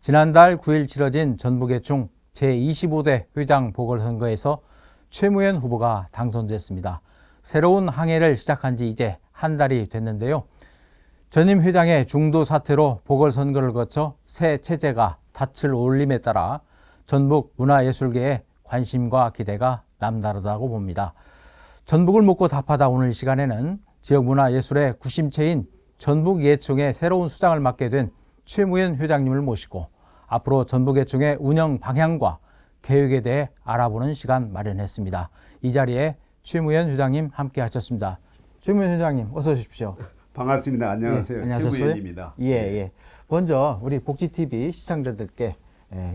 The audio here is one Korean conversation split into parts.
지난달 9일 치러진 전북예총 제25대 회장 보궐선거에서 최무현 후보가 당선됐습니다. 새로운 항해를 시작한 지 이제 한 달이 됐는데요. 전임 회장의 중도 사퇴로 보궐선거를 거쳐 새 체제가 닻을 올림에 따라 전북 문화예술계의 관심과 기대가 남다르다고 봅니다. 전북을 묻고 답하다 오늘 시간에는 지역 문화예술의 구심체인 전북예총의 새로운 수장을 맡게 된 최무현 회장님을 모시고 앞으로 전북예총의 운영 방향과 계획에 대해 알아보는 시간 마련했습니다. 이 자리에 최무현 회장님 함께 하셨습니다. 최무현 회장님 어서 오십시오. 반갑습니다. 안녕하세요. 최무현입니다. 예. 먼저 우리 복지TV 시청자들께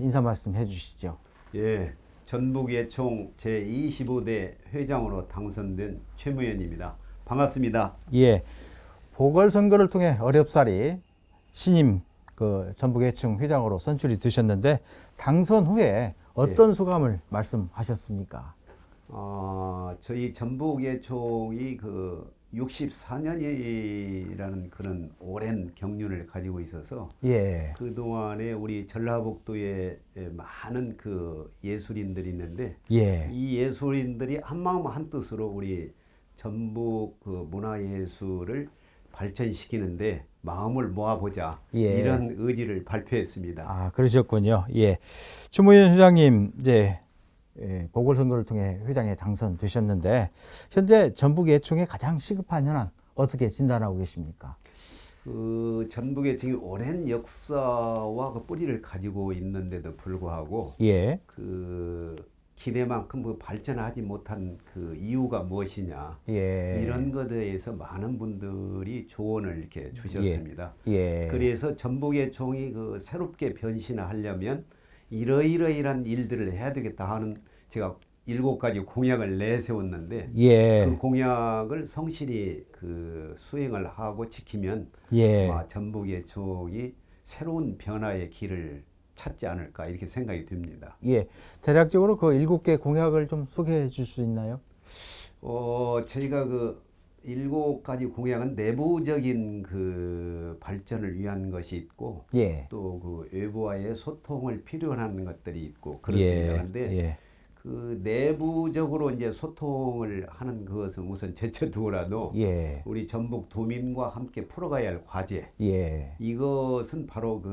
인사 말씀 해주시죠. 예, 전북예총 제25대 회장으로 당선된 최무현입니다. 반갑습니다. 예, 보궐선거를 통해 어렵사리 신임 전북예총 회장으로 선출이 되셨는데 당선 후에 어떤 소감을 말씀하셨습니까? 저희 전북예총이 64년이라는 그런 오랜 경륜을 가지고 있어서 그동안에 우리 전라북도에 많은 예술인들이 있는데 이 예술인들이 한마음 한뜻으로 우리 전북 문화예술을 발전시키는데 마음을 모아보자 이런 의지를 발표했습니다. 그러셨군요. 최무현 회장님 이제 보궐선거를 통해 회장에 당선되셨는데 현재 전북예총의 가장 시급한 현안 어떻게 진단하고 계십니까? 전북예총이 오랜 역사와 뿌리를 가지고 있는데도 불구하고 기대만큼 발전하지 못한 이유가 무엇이냐 이런 것에 대해서 많은 분들이 조언을 이렇게 주셨습니다. 그래서 전북예총이 새롭게 변신하려면 이러이러이러한 일들을 해야 되겠다 하는 제가 7가지 공약을 내세웠는데 그 공약을 성실히 수행을 하고 지키면 아마 전북예총이 새로운 변화의 길을 찾지 않을까 이렇게 생각이 듭니다. 대략적으로 7개 공약을 좀 소개해 줄 수 있나요? 저희가 7가지 공약은 내부적인 발전을 위한 것이 있고 또 외부와의 소통을 필요로 하는 것들이 있고 그렇습니다. 그런데 내부적으로 이제 소통을 하는 것은 우선 제쳐두고라도 우리 전북 도민과 함께 풀어가야 할 과제 이것은 바로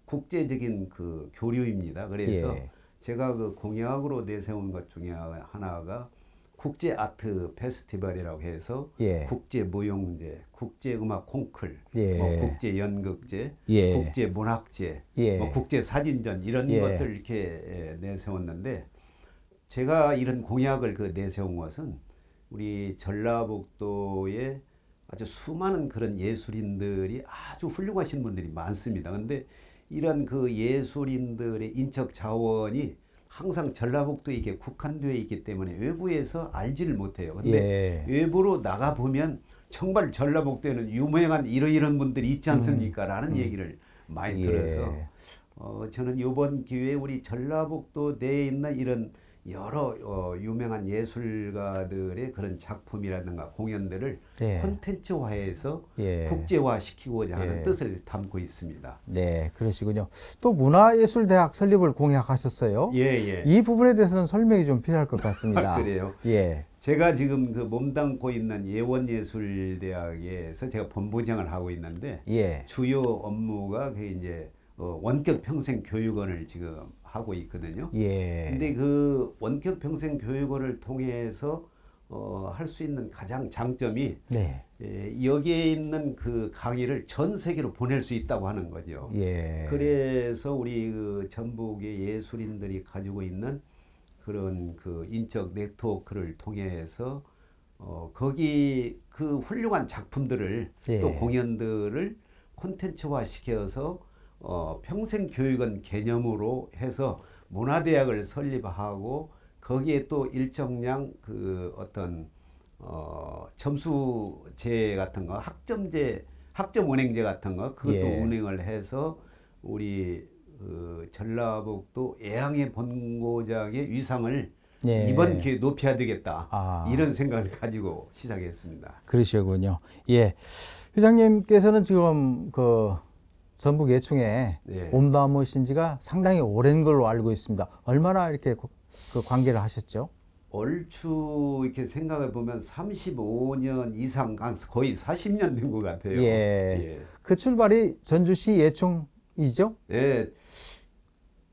국제적인 교류입니다. 그래서 제가 공약으로 내세운 것 중에 하나가 국제 아트 페스티벌이라고 해서 국제 무용제, 국제 음악 콩쿨, 국제 연극제, 국제 문학제, 국제 사진전 이런 것들 이렇게 내세웠는데 제가 이런 공약을 내세운 것은 우리 전라북도에 아주 수많은 그런 예술인들이 아주 훌륭하신 분들이 많습니다. 그런데 이런 예술인들의 인적 자원이 항상 전라북도에 이게 국한되어 있기 때문에 외부에서 알지를 못해요. 근데 외부로 나가 보면 정말 전라북도에는 유명한 이런 분들이 있지 않습니까? 라는 얘기를 많이 들어서 저는 이번 기회에 우리 전라북도 내에 있는 이런 여러 유명한 예술가들의 그런 작품이라든가 공연들을 콘텐츠화해서 국제화시키고자 하는 뜻을 담고 있습니다. 네, 그러시군요. 또 문화예술대학 설립을 공약하셨어요. 이 부분에 대해서는 설명이 좀 필요할 것 같습니다. 그래요? 제가 지금 몸담고 있는 예원예술대학에서 제가 본부장을 하고 있는데 주요 업무가 이제 원격 평생 교육원을 지금 하고 있거든요. 근데 원격 평생 교육원을 통해서 할 수 있는 가장 장점이 여기에 있는 강의를 전 세계로 보낼 수 있다고 하는 거죠. 그래서 우리 전북의 예술인들이 가지고 있는 그런 인적 네트워크를 통해서 거기 훌륭한 작품들을 또 공연들을 콘텐츠화 시켜서 평생 교육원 개념으로 해서 문화대학을 설립하고 거기에 또 일정량 어떤 점수제 같은 거 학점 운행제 같은 거 그것도 운행을 해서 우리 전라북도 애양의 본고장의 위상을 이번 기회에 높여야 되겠다 이런 생각을 가지고 시작했습니다. 그러시군요. 회장님께서는 지금 전북 예충에 예. 몸담으신 지가 상당히 오랜 걸로 알고 있습니다. 얼마나 이렇게 그 관계를 하셨죠? 얼추 이렇게 생각해 보면 35년 이상, 거의 40년 된 것 같아요. 예. 예. 그 출발이 전주시 예충이죠? 예.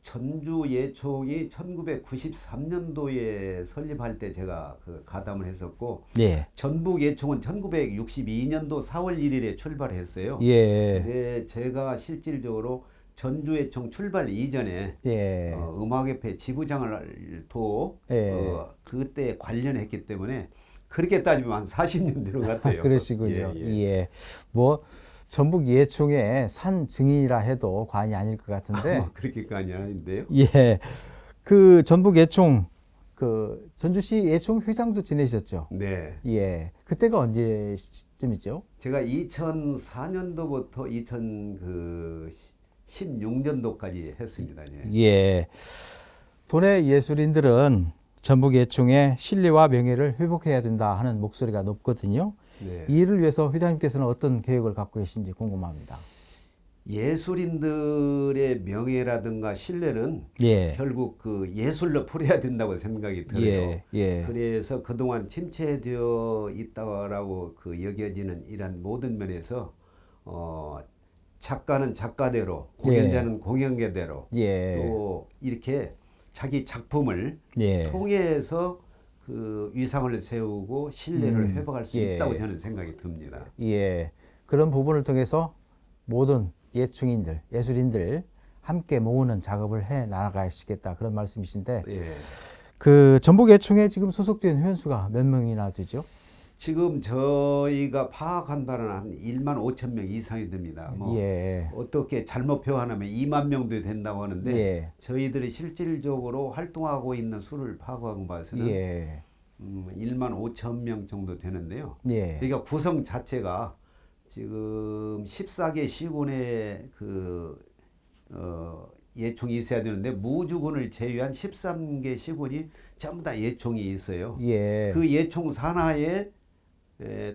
전주 예총이 1993년도에 설립할 때 제가 그 가담을 했었고, 예. 전북 예총은 1962년도 4월 1일에 출발했어요. 예. 근데 제가 실질적으로 전주 예총 출발 이전에 예. 음악협회 지부장을 예. 그때 관련했기 때문에 그렇게 따지면 한 40년 된 것 같아요. 그러시군요. 예, 예. 예. 뭐 전북 예충의 산 증인이라 해도 과언이 아닐 것 같은데. 그렇게까지 아닌데요. 예. 그 전북 예충 그 전주시 예충 회장도 지내셨죠? 네. 예. 그때가 언제쯤이죠? 제가 2004년도부터 2016년도까지 했습니다. 예. 예. 도내 예술인들은 전북 예충의 신뢰와 명예를 회복해야 된다 하는 목소리가 높거든요. 네. 이 일을 위해서 회장님께서는 어떤 계획을 갖고 계신지 궁금합니다. 예술인들의 명예라든가 신뢰는 예. 결국 그 예술로 풀어야 된다고 생각이 들어요. 예. 예. 그래서 그동안 침체되어 있다라고 그 여겨지는 이런 모든 면에서 작가는 작가대로, 공연자는 공연계대로 예. 또 이렇게 자기 작품을 예. 통해서 그 위상을 세우고 신뢰를 회복할 수 예. 있다고 저는 생각이 듭니다. 예. 그런 부분을 통해서 모든 예충인들, 예술인들 함께 모으는 작업을 해 나가시겠다 그런 말씀이신데 예. 그 전북 예충에 지금 소속된 회원수가 몇 명이나 되죠? 지금 저희가 파악한 바는 한 1만 5천 명 이상이 됩니다. 뭐 예. 어떻게 잘못 표현하면 2만 명도 된다고 하는데 예. 저희들이 실질적으로 활동하고 있는 수를 파악한 바에서는 예. 1만 5천 명 정도 되는데요. 예. 그러니까 구성 자체가 지금 14개 시군의 예총이 있어야 되는데 무주군을 제외한 13개 시군이 전부 다 예총이 있어요. 예. 그 예총 산하에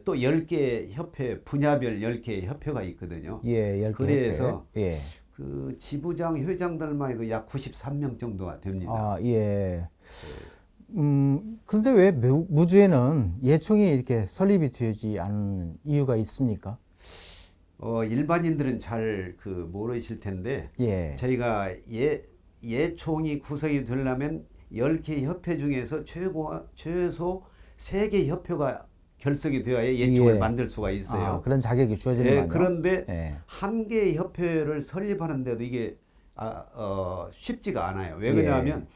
또 10개 협회, 분야별 10개 협회가 있거든요. 예, 10개. 그래서 예. 그 지부장, 회장들만 해도 약 93명 정도가 됩니다. 아, 예. 그런데 왜 무주에는 예총이 이렇게 설립이 되지 않은 이유가 있습니까? 일반인들은 잘 모르실 텐데 예. 저희가 예총이 구성이 되려면 10개 협회 중에서 최소 3개 협회가 결성이 되어야 예총을 예. 만들 수가 있어요. 아, 그런 자격이 주어지는군요. 그런데 예. 한 개의 협회를 설립하는데도 이게 쉽지가 않아요. 왜 그러냐면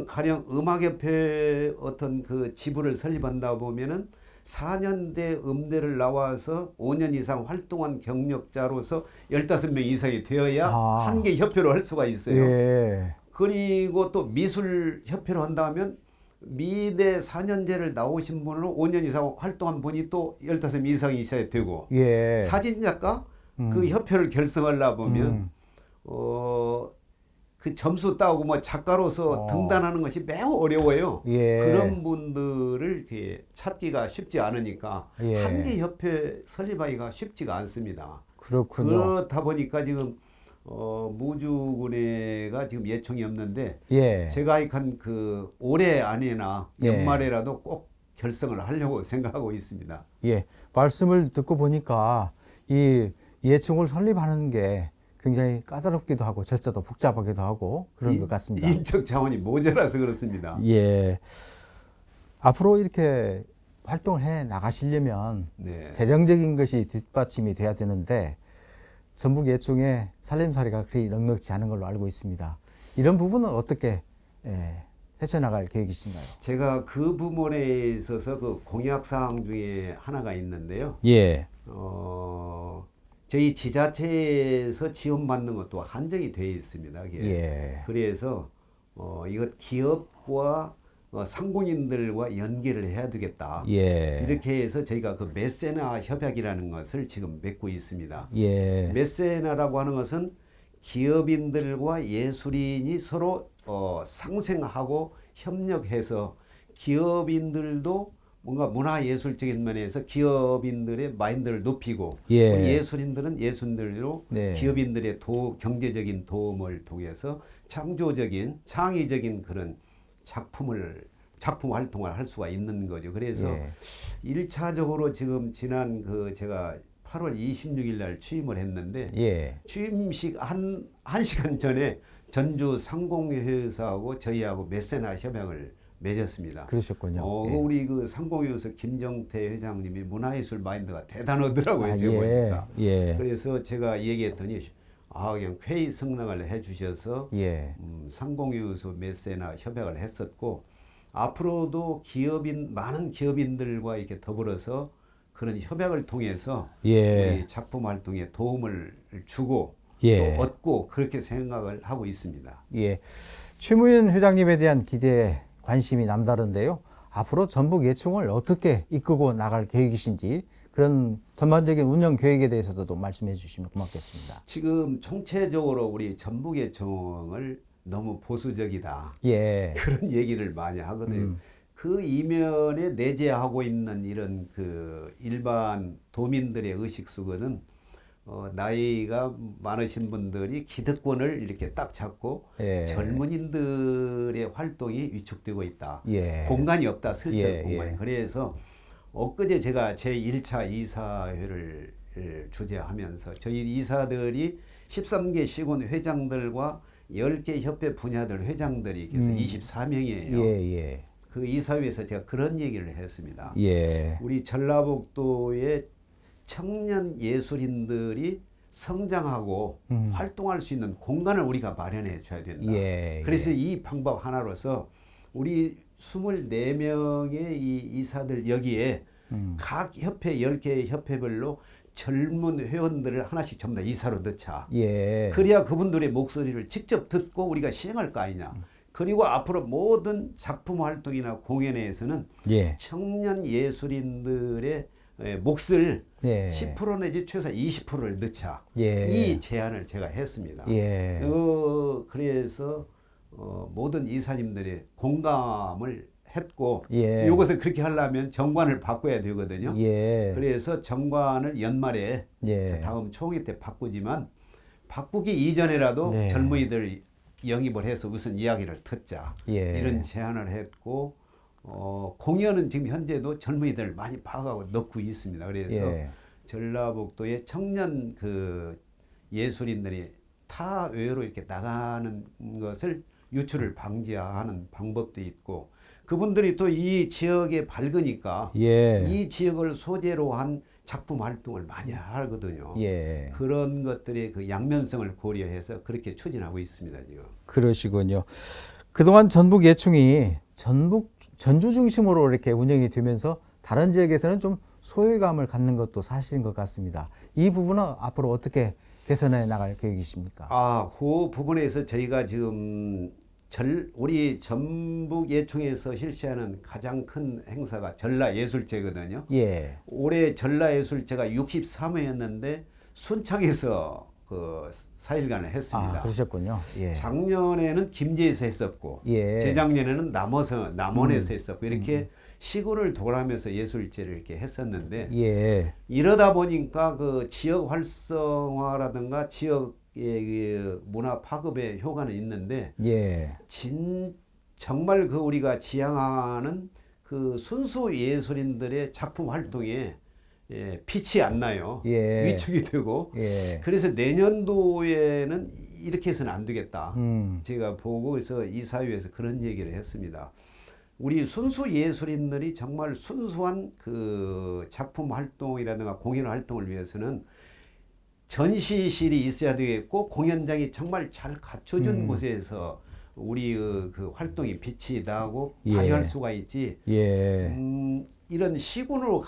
가령 음악협회 어떤 그 지부를 설립한다 보면은 4년대 음대를 나와서 5년 이상 활동한 경력자로서 15명 이상이 되어야 한 개 협회로 할 수가 있어요. 예. 그리고 또 미술협회로 한다면 미대 4년제를 나오신 분으로 5년 이상 활동한 분이 또 15명 이상이 있어야 되고 예. 사진작가 그 협회를 결성하려 보면 그 점수 따오고 뭐 작가로서 등단하는 것이 매우 어려워요. 예. 그런 분들을 이렇게 찾기가 쉽지 않으니까 예. 한 개 협회 설립하기가 쉽지가 않습니다. 그렇군요. 그렇다 보니까 지금 무주군회가 지금 예총이 없는데 예. 제가 한 올해 안에나 연말에라도 꼭 결성을 하려고 생각하고 있습니다. 예. 말씀을 듣고 보니까 이 예총을 설립하는 게 굉장히 까다롭기도 하고 절차도 복잡하기도 하고 그런 것 같습니다. 인적 자원이 모자라서 그렇습니다. 예. 앞으로 이렇게 활동을 해 나가시려면 재정적인 것이 뒷받침이 돼야 되는데 전북 예총의 살림살이가 그리 넉넉지 않은 걸로 알고 있습니다. 이런 부분은 어떻게 헤쳐나갈 계획이신가요? 제가 그 부분에 있어서 그 공약사항 중에 하나가 있는데요. 예. 저희 지자체에서 지원받는 것도 한정이 되어 있습니다. 예. 그래서 이것 기업과 상공인들과 연계를 해야 되겠다. 예. 이렇게 해서 저희가 그 메세나 협약이라는 것을 지금 맺고 있습니다. 예. 메세나라고 하는 것은 기업인들과 예술인이 서로 상생하고 협력해서 기업인들도 뭔가 문화예술적인 면에서 기업인들의 마인드를 높이고 예. 우리 예술인들은 예술인들로 네. 기업인들의 경제적인 도움을 통해서 창조적인 창의적인 그런 작품 활동을 할 수가 있는 거죠. 그래서 예. 1차적으로 지금 지난 제가 8월 26일 날 취임을 했는데 예. 취임식 한 시간 전에 전주 상공회사하고 저희하고 메세나 협약을 맺었습니다. 그러셨군요. 예. 우리 그 상공회사 김정태 회장님이 문화예술 마인드가 대단하더라고요. 제가 예. 보니까. 예. 그래서 제가 얘기했더니 그냥 회의 승낙을 해주셔서 예. 상공회사 메세나 협약을 했었고 앞으로도 많은 기업인들과 이렇게 더불어서 그런 협약을 통해서 예. 우리 작품 활동에 도움을 주고 예. 또 얻고 그렇게 생각을 하고 있습니다. 예. 최무현 회장님에 대한 기대에 관심이 남다른데요. 앞으로 전북 예총을 어떻게 이끌고 나갈 계획이신지 그런 전반적인 운영 계획에 대해서도 말씀해 주시면 고맙겠습니다. 지금 총체적으로 우리 전북예총을 너무 보수적이다. 예. 그런 얘기를 많이 하거든요. 그 이면에 내재하고 있는 이런 그 일반 도민들의 의식 속에는 나이가 많으신 분들이 기득권을 이렇게 딱 잡고 예. 젊은이들의 활동이 위축되고 있다. 예. 공간이 없다. 슬쩍 예. 공간이. 예. 그래서 엊그제 제가 제1차 이사회를 주재하면서 저희 이사들이 13개 시군 회장들과 10개 협회 분야들 회장들이 계서 24명이에요. 예. 예. 그 이사회에서 제가 그런 얘기를 했습니다. 예. 우리 전라북도의 청년 예술인들이 성장하고 활동할 수 있는 공간을 우리가 마련해 줘야 된다. 예. 그래서 이 방법 하나로서 우리 24명의 이 이사들 여기에 각 협회 10개 협회별로 젊은 회원들을 하나씩 전부 다 이사로 넣자. 예. 그래야 그분들의 목소리를 직접 듣고 우리가 시행할 거 아니냐. 그리고 앞으로 모든 작품 활동이나 공연에서는 예. 청년 예술인들의 몫을 예. 10% 내지 최소 20%를 넣자. 예. 이 제안을 제가 했습니다. 예. 그래서 모든 이사님들의 공감을 했고 예. 이것을 그렇게 하려면 정관을 바꿔야 되거든요. 예. 그래서 정관을 연말에 예. 다음 총회 때 바꾸지만 바꾸기 이전에라도 네. 젊은이들 영입을 해서 우선 이야기를 듣자. 예. 이런 제안을 했고 공연은 지금 현재도 젊은이들을 많이 파악하고 넣고 있습니다. 그래서 예. 전라북도의 청년 그 예술인들이 타 외로 이렇게 나가는 것을 유출을 방지하는 방법도 있고 그분들이 또 이 지역에 밝으니까 예. 이 지역을 소재로 한 작품 활동을 많이 하거든요. 예. 그런 것들의 그 양면성을 고려해서 그렇게 추진하고 있습니다. 지금. 그러시군요. 그동안 전북 예총이 전주 중심으로 이렇게 운영이 되면서 다른 지역에서는 좀 소외감을 갖는 것도 사실인 것 같습니다. 이 부분은 앞으로 어떻게 개선해 나갈 계획이십니까? 그 부분에서 저희가 지금 우리 전북 예총에서 실시하는 가장 큰 행사가 전라예술제거든요. 예. 올해 전라예술제가 63회였는데 순창에서 그 4일간을 했습니다. 그러셨군요. 예. 작년에는 김제에서 했었고 예. 재작년에는 남원에서 했었고 이렇게 시군을 돌아가면서 예술제를 이렇게 했었는데 예. 이러다 보니까 그 지역 활성화라든가 지역의 그 문화 파급의 효과는 있는데 예. 정말 그 우리가 지향하는 그 순수 예술인들의 작품 활동에 빛이 안 나요. 예. 위축이 되고. 예. 그래서 내년도에는 이렇게 해서는 안 되겠다. 제가 보고 그래서 이사회에서 그런 얘기를 했습니다. 우리 순수 예술인들이 정말 순수한 그 작품 활동이라든가 공연 활동을 위해서는 전시실이 있어야 되겠고 공연장이 정말 잘 갖춰진 곳에서 우리 그 활동이 빛이 나고 발휘할 수가 있지. 예. 이런 시군으로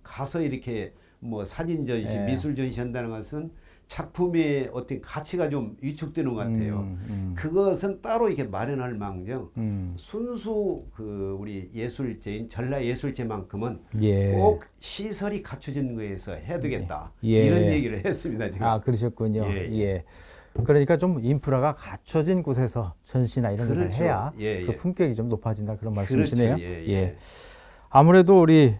가서 이렇게 뭐 사진 전시, 미술 전시 한다는 것은 작품의 어떤 가치가 좀 위축되는 것 같아요. 그것은 따로 이렇게 마련할 망정 순수 그 우리 예술제인 전라예술제만큼은 꼭 시설이 갖춰진 거에서 해야 되겠다. 이런 얘기를 했습니다. 제가. 그러셨군요. 예. 그러니까 좀 인프라가 갖춰진 곳에서 전시나 이런 것을 해야 그 품격이 좀 높아진다 그런 말씀이시네요. 그렇죠. 예. 아무래도 우리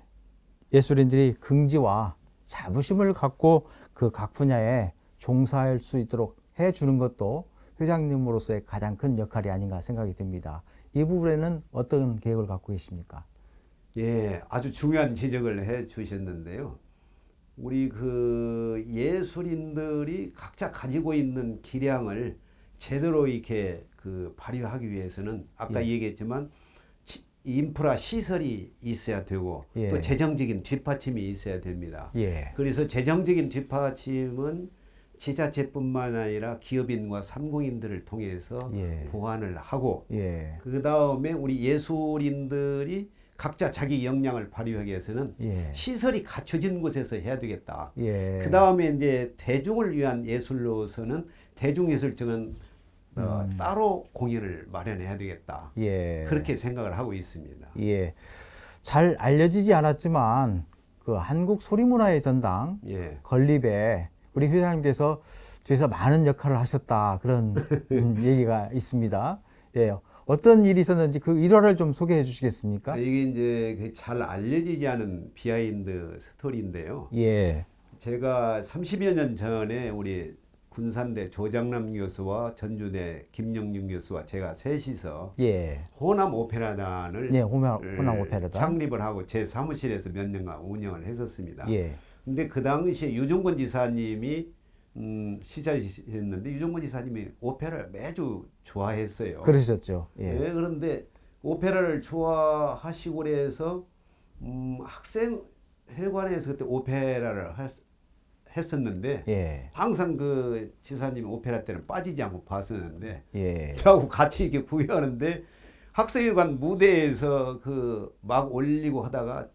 예술인들이 긍지와 자부심을 갖고 그 각 분야에 종사할 수 있도록 해주는 것도 회장님으로서의 가장 큰 역할이 아닌가 생각이 듭니다. 이 부분에는 어떤 계획을 갖고 계십니까? 예, 아주 중요한 지적을 해 주셨는데요. 우리 그 예술인들이 각자 가지고 있는 기량을 제대로 이렇게 그 발휘하기 위해서는 아까 예. 얘기했지만 인프라 시설이 있어야 되고 예. 또 재정적인 뒷받침이 있어야 됩니다. 예. 그래서 재정적인 뒷받침은 지자체뿐만 아니라 기업인과 상공인들을 통해서 예. 보완을 하고 예. 그 다음에 우리 예술인들이 각자 자기 역량을 발휘하기 위해서는 예. 시설이 갖춰진 곳에서 해야 되겠다. 예. 그 다음에 이제 대중을 위한 예술로서는 대중예술청은 따로 공연을 마련해야 되겠다. 예. 그렇게 생각을 하고 있습니다. 예. 잘 알려지지 않았지만 그 한국 소리문화의 전당 예. 건립에 우리 회장님께서 뒤에서 많은 역할을 하셨다 그런 얘기가 있습니다. 예. 어떤 일이 있었는지 그 일화를 좀 소개해 주시겠습니까? 이게 이제 잘 알려지지 않은 비하인드 스토리인데요. 예. 제가 30여 년 전에 우리 군산대 조장남 교수와 전주대 김영준 교수와 제가 셋이서 예. 호남 오페라단을 예, 호남 오페라단 창립을 하고 제 사무실에서 몇 년간 운영을 했었습니다. 예. 근데 그 당시에 유종건 지사님이 시작했는데 유종건 지사님이 오페라를 매주 좋아했어요. 그러셨죠. 예. 네, 그런데 오페라를 좋아하시고 그래서 학생회관에서 그때 오페라를 했었는데 예. 항상 그 지사님 오페라 때는 빠지지 않고 봤었는데 예. 저하고 같이 이렇게 구경하는데 학생회관 무대에서 그 막 올리고 하다가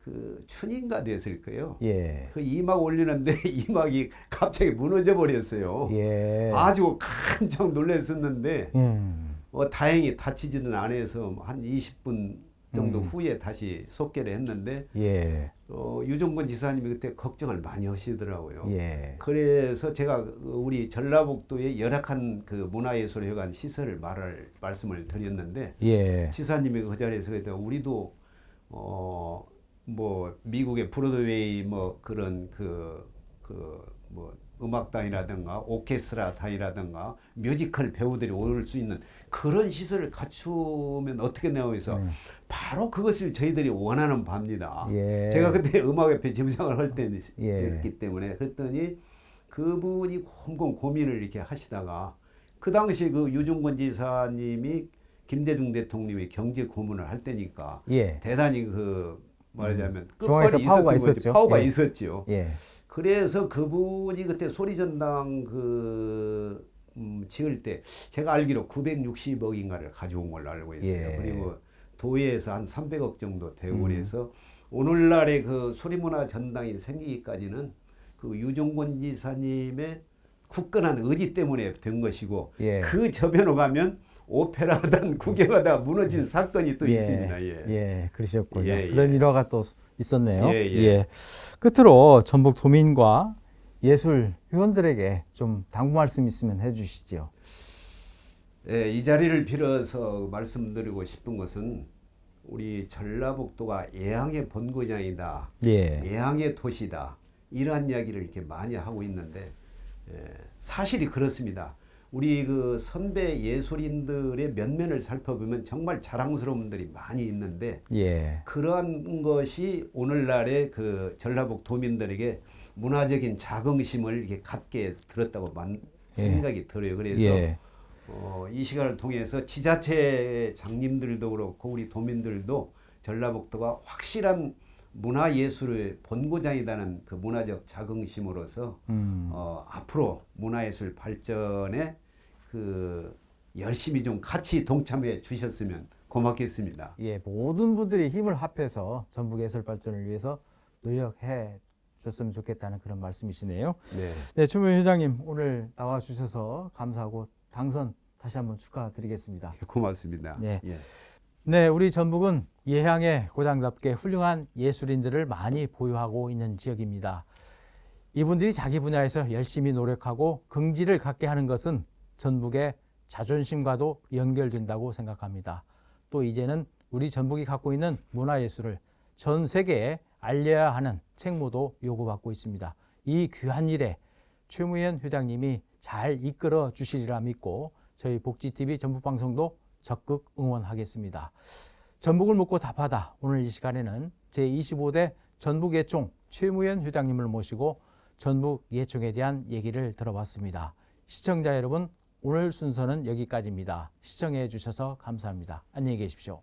그 춘인가 됐을 거예요. 예. 그 이막 올리는데 이막이 갑자기 무너져 버렸어요. 예. 아주 깜짝 놀랐었는데 다행히 다치지는 않아서 한 20분 정도 후에 다시 속개를 했는데 예. 유종건 지사님이 그때 걱정을 많이 하시더라고요. 예. 그래서 제가 우리 전라북도의 열악한 그 문화예술회관 시설을 말씀을 드렸는데 예. 지사님이 그 자리에서 그때 우리도 뭐 미국의 브로드웨이 뭐 그런 뭐 음악단이라든가 오케스트라단이라든가 뮤지컬 배우들이 올 수 있는 그런 시설을 갖추면 어떻게 나오면서 바로 그것을 저희들이 원하는 바입니다. 예. 제가 그때 음악협회 지부장을 할 때였기 예. 때문에 그랬더니 그분이 곰곰 고민을 이렇게 하시다가 그 당시 그 유종건 지사님이 김대중 대통령이 경제 고문을 할 때니까 예. 대단히 그 말하자면 중앙에서 파워가 있었던 거지. 있었죠. 파워가 예. 있었죠. 예. 그래서 그분이 그때 소리전당 지을 때 제가 알기로 960억인가를 가져온 걸로 알고 있어요. 예. 그리고 도에서 한 300억 정도 대원해서 오늘날의 그 소리문화 전당이 생기기까지는 그 유종건 지사님의 굳건한 의지 때문에 된 것이고 예. 그 저변으로 가면 오페라단 구경하다 무너진 사건이 또 예. 있습니다. 예. 예, 그러셨군요. 예, 예. 그런 일화가 또 있었네요. 예, 예. 끝으로 전북 도민과 예술 회원들에게 좀 당부 말씀 있으면 해주시죠. 예, 이 자리를 빌어서 말씀드리고 싶은 것은 우리 전라북도가 예향의 본고장이다. 예. 예향의 도시다. 이러한 이야기를 이렇게 많이 하고 있는데 사실이 그렇습니다. 우리 그 선배 예술인들의 면면을 살펴보면 정말 자랑스러운 분들이 많이 있는데 예. 그러한 것이 오늘날의 그 전라북 도민들에게 문화적인 자긍심을 이렇게 갖게 들었다고 생각이 들어요. 그래서 예. 이 시간을 통해서 지자체 장님들도 그렇고 우리 도민들도 전라북도가 확실한 문화예술의 본고장이라는 그 문화적 자긍심으로서 앞으로 문화예술 발전에 그 열심히 좀 같이 동참해 주셨으면 고맙겠습니다. 예, 모든 분들이 힘을 합해서 전북 예술 발전을 위해서 노력해 줬으면 좋겠다는 그런 말씀이시네요. 네. 네, 추미애 회장님 오늘 나와 주셔서 감사하고 당선 다시 한번 축하드리겠습니다. 고맙습니다. 네. 예. 네, 우리 전북은 예향의 고장답게 훌륭한 예술인들을 많이 보유하고 있는 지역입니다. 이분들이 자기 분야에서 열심히 노력하고 긍지를 갖게 하는 것은 전북의 자존심과도 연결된다고 생각합니다. 또 이제는 우리 전북이 갖고 있는 문화예술을 전 세계에 알려야 하는 책무도 요구받고 있습니다. 이 귀한 일에 최무현 회장님이 잘 이끌어 주시리라 믿고 저희 복지TV 전북방송도 적극 응원하겠습니다. 전북을 묻고 답하다. 오늘 이 시간에는 제25대 전북예총 최무현 회장님을 모시고 전북예총에 대한 얘기를 들어봤습니다. 시청자 여러분, 오늘 순서는 여기까지입니다. 시청해 주셔서 감사합니다. 안녕히 계십시오.